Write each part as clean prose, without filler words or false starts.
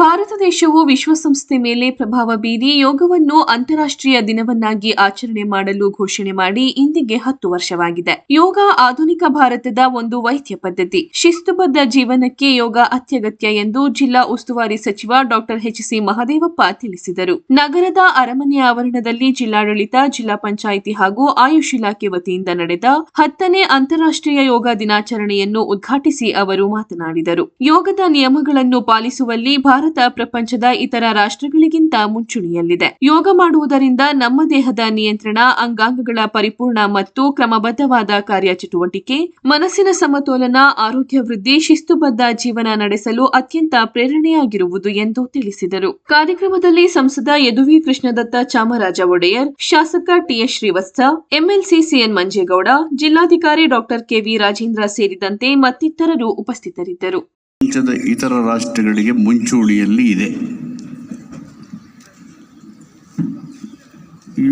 ಭಾರತ ದೇಶವು ವಿಶ್ವಸಂಸ್ಥೆ ಮೇಲೆ ಪ್ರಭಾವ ಬೀರಿ ಯೋಗವನ್ನು ಅಂತಾರಾಷ್ಟ್ರೀಯ ದಿನವನ್ನಾಗಿ ಆಚರಣೆ ಮಾಡಲು ಘೋಷಣೆ ಮಾಡಿ ಇಂದಿಗೆ 10 ವರ್ಷವಾಗಿದೆ. ಯೋಗ ಆಧುನಿಕ ಭಾರತದ ಒಂದು ವೈದ್ಯ ಪದ್ಧತಿ. ಶಿಸ್ತುಬದ್ಧ ಜೀವನಕ್ಕೆ ಯೋಗ ಅತ್ಯಗತ್ಯ ಎಂದು ಜಿಲ್ಲಾ ಉಸ್ತುವಾರಿ ಸಚಿವ ಡಾಕ್ಟರ್ ಎಚ್.ಸಿ. ಮಹದೇವಪ್ಪ ತಿಳಿಸಿದರು. ನಗರದ ಅರಮನೆ ಆವರಣದಲ್ಲಿ ಜಿಲ್ಲಾಡಳಿತ, ಜಿಲ್ಲಾ ಪಂಚಾಯಿತಿ ಹಾಗೂ ಆಯುಷ್ ಇಲಾಖೆ ವತಿಯಿಂದ ನಡೆದ 10ನೇ ಅಂತಾರಾಷ್ಟ್ರೀಯ ಯೋಗ ದಿನಾಚರಣೆಯನ್ನು ಉದ್ಘಾಟಿಸಿ ಅವರು ಮಾತನಾಡಿದರು. ಯೋಗದ ನಿಯಮಗಳನ್ನು ಪಾಲಿಸುವಲ್ಲಿ ಭಾರತ ಪ್ರಪಂಚದ ಇತರ ರಾಷ್ಟ್ರಗಳಿಗಿಂತ ಮುಂಚೂಣಿಯಲ್ಲಿದೆ. ಯೋಗ ಮಾಡುವುದರಿಂದ ನಮ್ಮ ದೇಹದ ನಿಯಂತ್ರಣ, ಅಂಗಾಂಗಗಳ ಪರಿಪೂರ್ಣ ಮತ್ತು ಕ್ರಮಬದ್ಧವಾದ ಕಾರ್ಯಚಟುವಟಿಕೆ, ಮನಸ್ಸಿನ ಸಮತೋಲನ, ಆರೋಗ್ಯ ವೃದ್ಧಿ, ಶಿಸ್ತುಬದ್ಧ ಜೀವನ ನಡೆಸಲು ಅತ್ಯಂತ ಪ್ರೇರಣೆಯಾಗಿರುವುದು ಎಂದು ತಿಳಿಸಿದರು. ಕಾರ್ಯಕ್ರಮದಲ್ಲಿ ಸಂಸದ ಯದುವೀರ್ ಕೃಷ್ಣದತ್ತ ಚಾಮರಾಜ ಒಡೆಯರ್, ಶಾಸಕ TS Srivatsa, MLC CN Manjegowda, ಜಿಲ್ಲಾಧಿಕಾರಿ ಡಾಕ್ಟರ್ ಕೆವಿ ರಾಜೇಂದ್ರ ಸೇರಿದಂತೆ ಮತ್ತಿತರರು ಉಪಸ್ಥಿತರಿದ್ದರು. ಪ್ರಪಂಚದ ಇತರ ರಾಷ್ಟ್ರಗಳಿಗೆ ಮುಂಚೂಣಿಯಲ್ಲಿ ಇದೆ.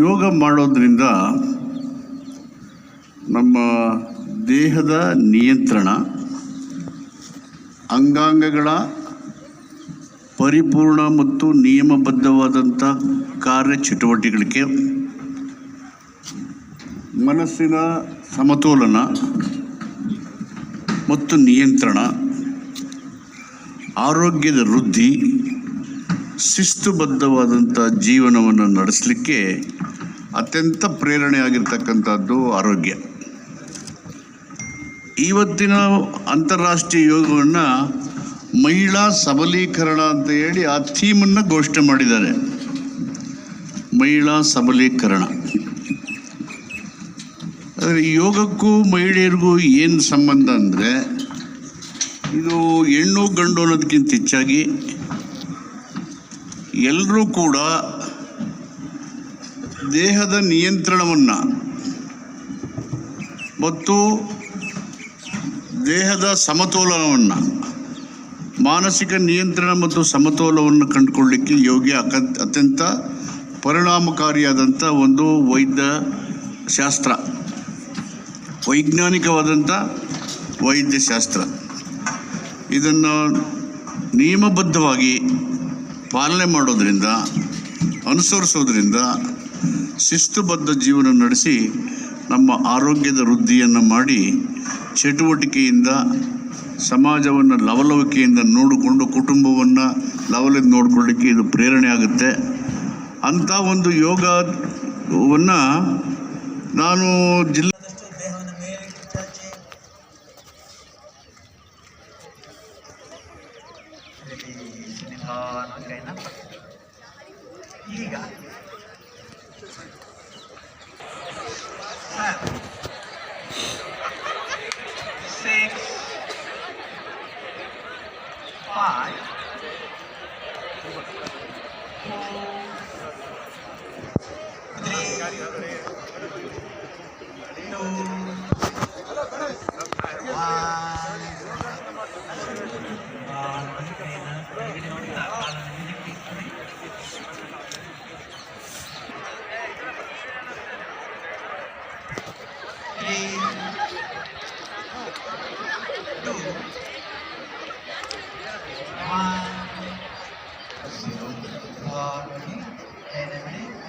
ಯೋಗ ಮಾಡೋದ್ರಿಂದ ನಮ್ಮ ದೇಹದ ನಿಯಂತ್ರಣ, ಅಂಗಾಂಗಗಳ ಪರಿಪೂರ್ಣ ಮತ್ತು ನಿಯಮಬದ್ಧವಾದಂಥ ಕಾರ್ಯಚಟುವಟಿಕೆ, ಮನಸ್ಸಿನ ಸಮತೋಲನ ಮತ್ತು ನಿಯಂತ್ರಣ, ಆರೋಗ್ಯದ ವೃದ್ಧಿ, ಶಿಸ್ತುಬದ್ಧವಾದಂಥ ಜೀವನವನ್ನು ನಡೆಸಲಿಕ್ಕೆ ಅತ್ಯಂತ ಪ್ರೇರಣೆಯಾಗಿರ್ತಕ್ಕಂಥದ್ದು ಆರೋಗ್ಯ. ಇವತ್ತಿನ ಅಂತಾರಾಷ್ಟ್ರೀಯ ಯೋಗವನ್ನು ಮಹಿಳಾ ಸಬಲೀಕರಣ ಅಂತ ಹೇಳಿ ಆ ಥೀಮನ್ನು ಘೋಷಣೆ ಮಾಡಿದ್ದಾರೆ. ಮಹಿಳಾ ಸಬಲೀಕರಣ. ಆದರೆ ಯೋಗಕ್ಕೂ ಮಹಿಳೆಯರಿಗೂ ಏನು ಸಂಬಂಧ ಅಂದರೆ, ಇದು ಹೆಣ್ಣು ಗಂಡು ಅನ್ನೋದಕ್ಕಿಂತ ಹೆಚ್ಚಾಗಿ ಎಲ್ಲರೂ ಕೂಡ ದೇಹದ ನಿಯಂತ್ರಣವನ್ನು ಮತ್ತು ದೇಹದ ಸಮತೋಲನವನ್ನು, ಮಾನಸಿಕ ನಿಯಂತ್ರಣ ಮತ್ತು ಸಮತೋಲನವನ್ನು ಕಂಡುಕೊಳ್ಳಲಿಕ್ಕೆ ಯೋಗ ಅತ್ಯಂತ ಪರಿಣಾಮಕಾರಿಯಾದಂಥ ಒಂದು ವೈದ್ಯಶಾಸ್ತ್ರ, ವೈಜ್ಞಾನಿಕವಾದಂಥ ವೈದ್ಯಶಾಸ್ತ್ರ. ಇದನ್ನು ನಿಯಮಬದ್ಧವಾಗಿ ಪಾಲನೆ ಮಾಡೋದರಿಂದ, ಅನುಸರಿಸೋದ್ರಿಂದ ಶಿಸ್ತುಬದ್ಧ ಜೀವನ ನಡೆಸಿ ನಮ್ಮ ಆರೋಗ್ಯದ ವೃದ್ಧಿಯನ್ನು ಮಾಡಿ ಚಟುವಟಿಕೆಯಿಂದ ಸಮಾಜವನ್ನು ಲವಲವಿಕೆಯಿಂದ ನೋಡಿಕೊಂಡು ಕುಟುಂಬವನ್ನು ಲವಲವಿಕೆ ನೋಡಿಕೊಳ್ಳಿಕ್ಕೆ ಇದು ಪ್ರೇರಣೆ ಆಗುತ್ತೆ. ಅಂಥ ಒಂದು ಯೋಗವನ್ನು ನಾನು ಈಗ 6 5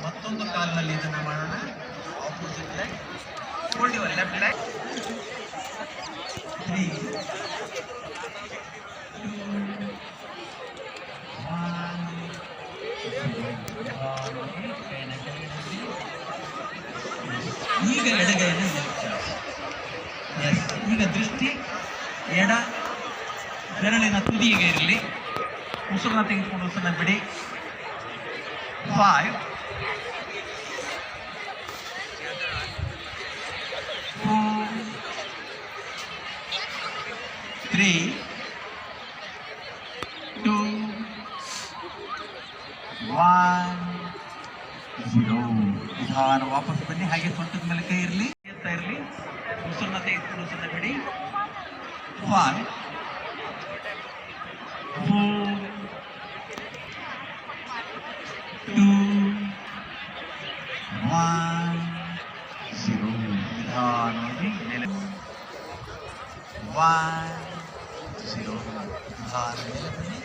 ಮತ್ತೊಂದು ಕಾಲಿನಲ್ಲಿ ಇದನ್ನು ಮಾಡೋಣ. Opposite leg, hold your left leg. 3 2 1. ಈಗ ಎಡಗೈಯನ್ನು ಈಗ ದೃಷ್ಟಿ ಎಡ ಬೆರಳಿನ ತುದಿಗೆ ಇರಲಿ. ಉಸಿರನ್ನ ತೆಗೆದುಕೊಂಡು ಉಸಿರನ್ನ ಬಿಡಿ. 5 4 3 2 1 0. ನಿಧಾನ ವಾಪಸ್ ಬನ್ನಿ. ಹಾಗೆ ಸೊಂಟದ ಮೇಲೆ ಕೈ ಇರಲಿ, ಎತ್ತಾ ಇರಲಿ. ಉಸಿರನ್ನ ತೆಗೆದುಕೊಂಡು ಉಸಿರನ್ನ ಬಿಡಿ. 5 4 2 1 0. ನಿಧಾನವಾಗಿ ಮೇಲೆ 1 0. ನಿಧಾನ ಮೇಲೆ ಬನ್ನಿ.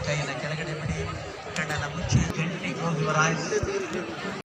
ಕೈಯನ್ನು ಕೆಳಗಡೆ ಬಿಡಿ, ಕಣ್ಣನ್ನು ಮುಚ್ಚಿ, gently close your eyes.